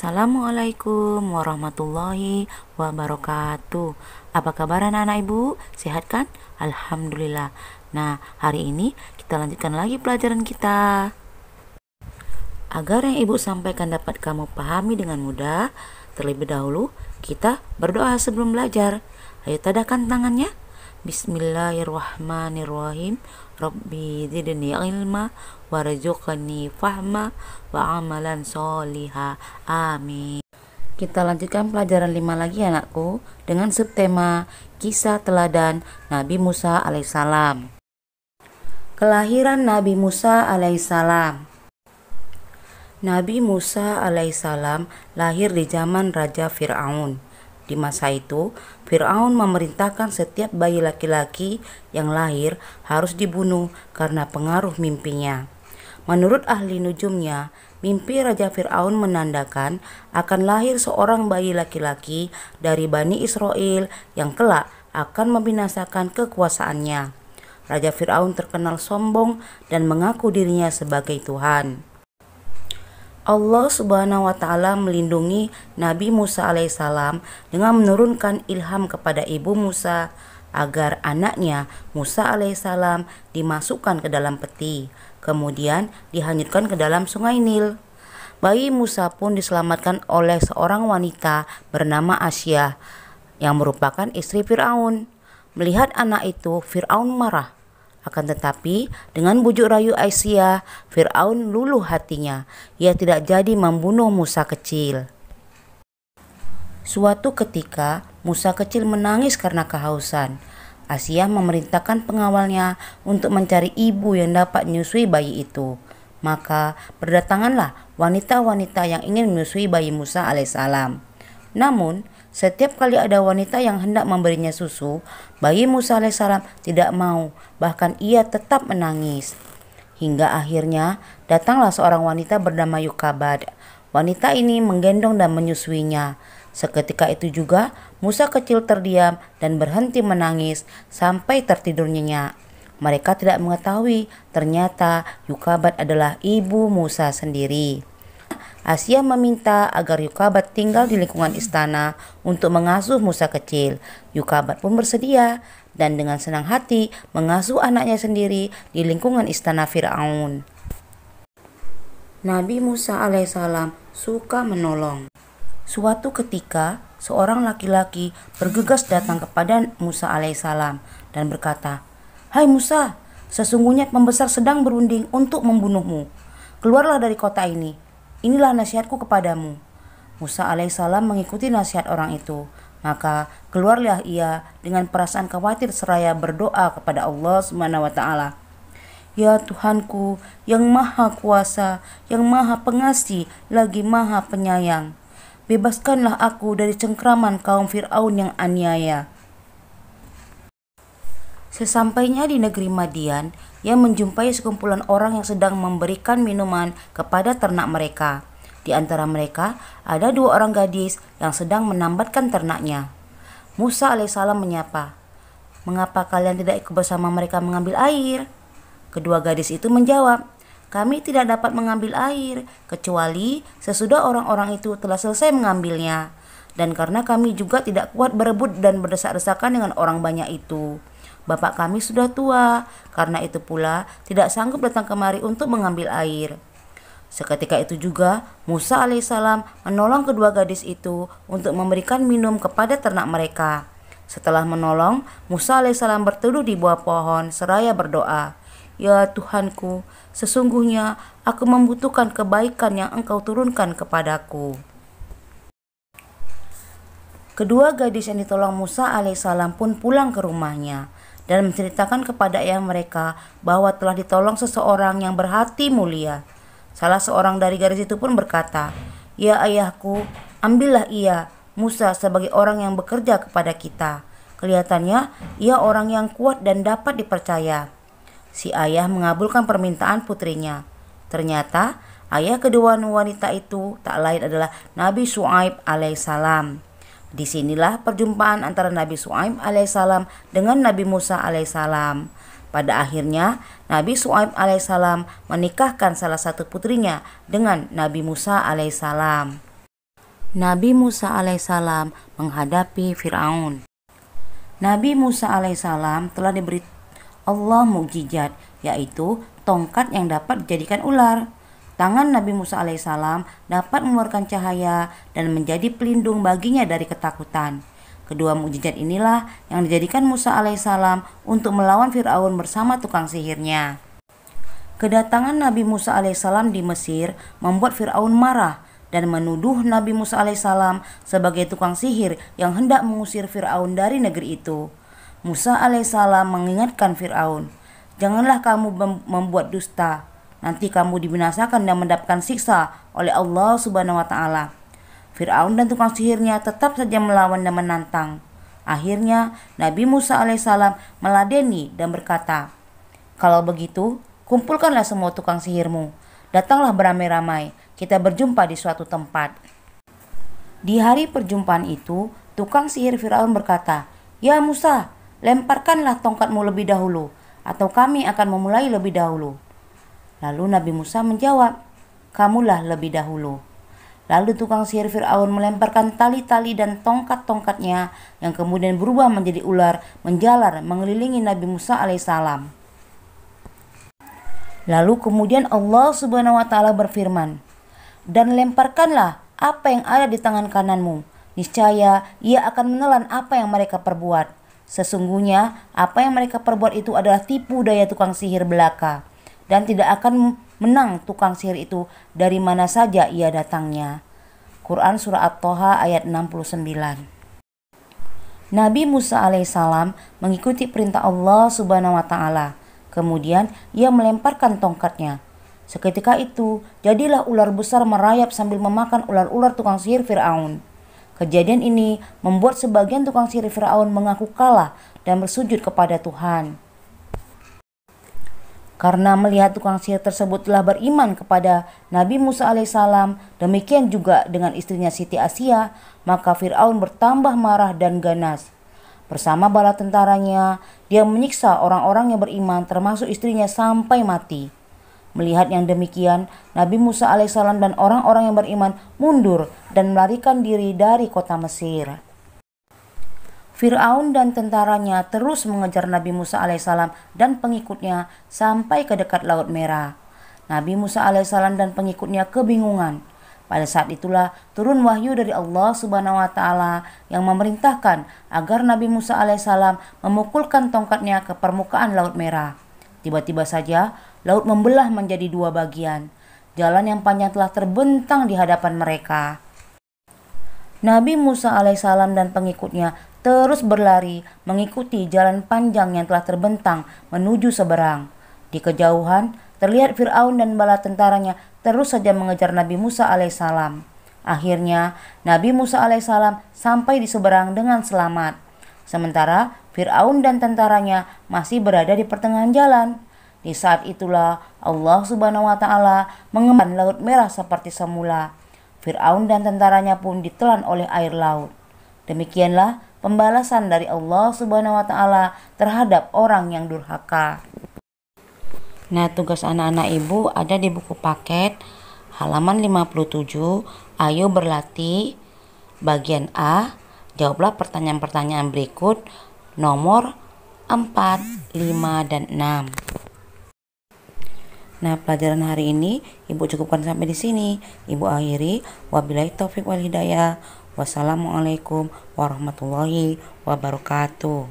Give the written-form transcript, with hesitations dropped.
Assalamualaikum warahmatullahi wabarakatuh. Apa kabar anak-anak ibu? Sehat kan? Alhamdulillah. Nah, hari ini kita lanjutkan lagi pelajaran kita. Agar yang ibu sampaikan dapat kamu pahami dengan mudah, terlebih dahulu kita berdoa sebelum belajar. Ayo tadahkan tangannya. Bismillahirrahmanirrahim. Rabbi zidni ilma warzuqni fahma wa amalan sholiha. Amin. Kita lanjutkan pelajaran 5 lagi anakku dengan subtema kisah teladan Nabi Musa alaihissalam. Kelahiran Nabi Musa alaihissalam. Nabi Musa alaihissalam lahir di zaman Raja Fir'aun. Di masa itu, Fir'aun memerintahkan setiap bayi laki-laki yang lahir harus dibunuh karena pengaruh mimpinya. Menurut ahli nujumnya, mimpi Raja Fir'aun menandakan akan lahir seorang bayi laki-laki dari Bani Israel yang kelak akan membinasakan kekuasaannya. Raja Fir'aun terkenal sombong dan mengaku dirinya sebagai Tuhan. Allah Subhanahu wa Ta'ala melindungi Nabi Musa alaihissalam dengan menurunkan ilham kepada ibu Musa agar anaknya Musa alaihissalam dimasukkan ke dalam peti, kemudian dihanyutkan ke dalam sungai Nil. Bayi Musa pun diselamatkan oleh seorang wanita bernama Asyah yang merupakan istri Fir'aun. Melihat anak itu, Fir'aun marah. Akan tetapi, dengan bujuk rayu Aisyah, Fir'aun luluh hatinya. Ia tidak jadi membunuh Musa kecil. Suatu ketika, Musa kecil menangis karena kehausan. Aisyah memerintahkan pengawalnya untuk mencari ibu yang dapat menyusui bayi itu. Maka berdatanganlah wanita-wanita yang ingin menyusui bayi Musa alaihissalam. Namun, setiap kali ada wanita yang hendak memberinya susu, bayi Musa alaihissalam tidak mau, bahkan ia tetap menangis. Hingga akhirnya datanglah seorang wanita bernama Yukabad. Wanita ini menggendong dan menyusuinya. Seketika itu juga Musa kecil terdiam dan berhenti menangis sampai tertidur nyenyak. Mereka tidak mengetahui ternyata Yukabad adalah ibu Musa sendiri. Asyah meminta agar Yukabad tinggal di lingkungan istana untuk mengasuh Musa kecil. Yukabad pun bersedia dan dengan senang hati mengasuh anaknya sendiri di lingkungan istana Fir'aun. Nabi Musa alaihissalam suka menolong. Suatu ketika, seorang laki-laki bergegas datang kepada Musa alaihissalam dan berkata, "Hai Musa, sesungguhnya pembesar sedang berunding untuk membunuhmu. Keluarlah dari kota ini. Inilah nasihatku kepadamu." Musa alaihissalam mengikuti nasihat orang itu. Maka keluarlah ia dengan perasaan khawatir seraya berdoa kepada Allah Subhanahu wa Ta'ala. "Ya Tuhanku yang maha kuasa, yang maha pengasih, lagi maha penyayang. Bebaskanlah aku dari cengkraman kaum Fir'aun yang aniaya." Sesampainya di negeri Madian, ia menjumpai sekumpulan orang yang sedang memberikan minuman kepada ternak mereka. Di antara mereka ada 2 orang gadis yang sedang menambatkan ternaknya. Musa alaihissalam menyapa, "Mengapa kalian tidak ikut bersama mereka mengambil air?" Kedua gadis itu menjawab, "Kami tidak dapat mengambil air kecuali sesudah orang-orang itu telah selesai mengambilnya. Dan karena kami juga tidak kuat berebut dan berdesak-desakan dengan orang banyak itu. Bapak kami sudah tua, karena itu pula tidak sanggup datang kemari untuk mengambil air." Seketika itu juga Musa alaihissalam menolong kedua gadis itu untuk memberikan minum kepada ternak mereka. Setelah menolong, Musa alaihissalam berteduh di bawah pohon seraya berdoa, "Ya Tuhanku, sesungguhnya aku membutuhkan kebaikan yang Engkau turunkan kepadaku." Kedua gadis yang ditolong Musa alaihissalam pun pulang ke rumahnya dan menceritakan kepada ayah mereka bahwa telah ditolong seseorang yang berhati mulia. Salah seorang dari gadis itu pun berkata, "Ya ayahku, ambillah ia, Musa, sebagai orang yang bekerja kepada kita. Kelihatannya ia orang yang kuat dan dapat dipercaya." Si ayah mengabulkan permintaan putrinya. Ternyata ayah kedua wanita itu tak lain adalah Nabi Syuaib alaihissalam. Disinilah perjumpaan antara Nabi Syuaib alaihissalam dengan Nabi Musa alaihissalam. Pada akhirnya, Nabi Syuaib alaihissalam menikahkan salah satu putrinya dengan Nabi Musa alaihissalam. Nabi Musa alaihissalam menghadapi Fir'aun. Nabi Musa alaihissalam telah diberi Allah mukjizat, yaitu tongkat yang dapat dijadikan ular. Tangan Nabi Musa alaihissalam dapat mengeluarkan cahaya dan menjadi pelindung baginya dari ketakutan. Kedua mukjizat inilah yang dijadikan Musa alaihissalam untuk melawan Fir'aun bersama tukang sihirnya. Kedatangan Nabi Musa alaihissalam di Mesir membuat Fir'aun marah dan menuduh Nabi Musa alaihissalam sebagai tukang sihir yang hendak mengusir Fir'aun dari negeri itu. Musa alaihissalam mengingatkan Fir'aun, "Janganlah kamu membuat dusta, nanti kamu dibinasakan dan mendapatkan siksa oleh Allah Subhanahu wa Ta'ala." Fir'aun dan tukang sihirnya tetap saja melawan dan menantang. Akhirnya Nabi Musa alaihissalam meladeni dan berkata, "Kalau begitu, kumpulkanlah semua tukang sihirmu. Datanglah beramai-ramai, kita berjumpa di suatu tempat." Di hari perjumpaan itu, tukang sihir Fir'aun berkata, "Ya Musa, lemparkanlah tongkatmu lebih dahulu, atau kami akan memulai lebih dahulu." Lalu Nabi Musa menjawab, "Kamulah lebih dahulu." Lalu tukang sihir Fir'aun melemparkan tali-tali dan tongkat-tongkatnya yang kemudian berubah menjadi ular menjalar mengelilingi Nabi Musa alaihissalam. Lalu kemudian Allah Subhanahu wa Ta'ala berfirman, "Dan lemparkanlah apa yang ada di tangan kananmu. Niscaya ia akan menelan apa yang mereka perbuat. Sesungguhnya apa yang mereka perbuat itu adalah tipu daya tukang sihir belaka, dan tidak akan menang tukang sihir itu dari mana saja ia datangnya." Quran Surah At-Toha ayat 69. Nabi Musa alaihissalam mengikuti perintah Allah Subhanahu wa Ta'ala. Kemudian ia melemparkan tongkatnya. Seketika itu, jadilah ular besar merayap sambil memakan ular-ular tukang sihir Fir'aun. Kejadian ini membuat sebagian tukang sihir Fir'aun mengaku kalah dan bersujud kepada Tuhan. Karena melihat tukang sihir tersebut telah beriman kepada Nabi Musa alaihissalam, demikian juga dengan istrinya Siti Asia, maka Fir'aun bertambah marah dan ganas. Bersama bala tentaranya, dia menyiksa orang-orang yang beriman termasuk istrinya sampai mati. Melihat yang demikian, Nabi Musa alaihissalam dan orang-orang yang beriman mundur dan melarikan diri dari kota Mesir. Fir'aun dan tentaranya terus mengejar Nabi Musa alaihissalam dan pengikutnya sampai ke dekat Laut Merah. Nabi Musa alaihissalam dan pengikutnya kebingungan. Pada saat itulah turun wahyu dari Allah Subhanahu wa Ta'ala yang memerintahkan agar Nabi Musa alaihissalam memukulkan tongkatnya ke permukaan Laut Merah. Tiba-tiba saja laut membelah menjadi dua bagian. Jalan yang panjang telah terbentang di hadapan mereka. Nabi Musa alaihissalam dan pengikutnya terus berlari mengikuti jalan panjang yang telah terbentang menuju seberang. Di kejauhan terlihat Fir'aun dan bala tentaranya terus saja mengejar Nabi Musa alaihissalam. Akhirnya Nabi Musa alaihissalam sampai di seberang dengan selamat. Sementara Fir'aun dan tentaranya masih berada di pertengahan jalan. Di saat itulah Allah Subhanahu wa Ta'ala mengembangkan Laut Merah seperti semula. Fir'aun dan tentaranya pun ditelan oleh air laut. Demikianlah pembalasan dari Allah Subhanahu wa Ta'ala terhadap orang yang durhaka. Nah, tugas anak-anak ibu ada di buku paket halaman 57. Ayo berlatih. Bagian A, jawablah pertanyaan-pertanyaan berikut nomor 4, 5, dan 6. Nah, pelajaran hari ini ibu cukupkan sampai di sini. Ibu akhiri, wabillahi taufik wal hidayah. Wassalamualaikum warahmatullahi wabarakatuh.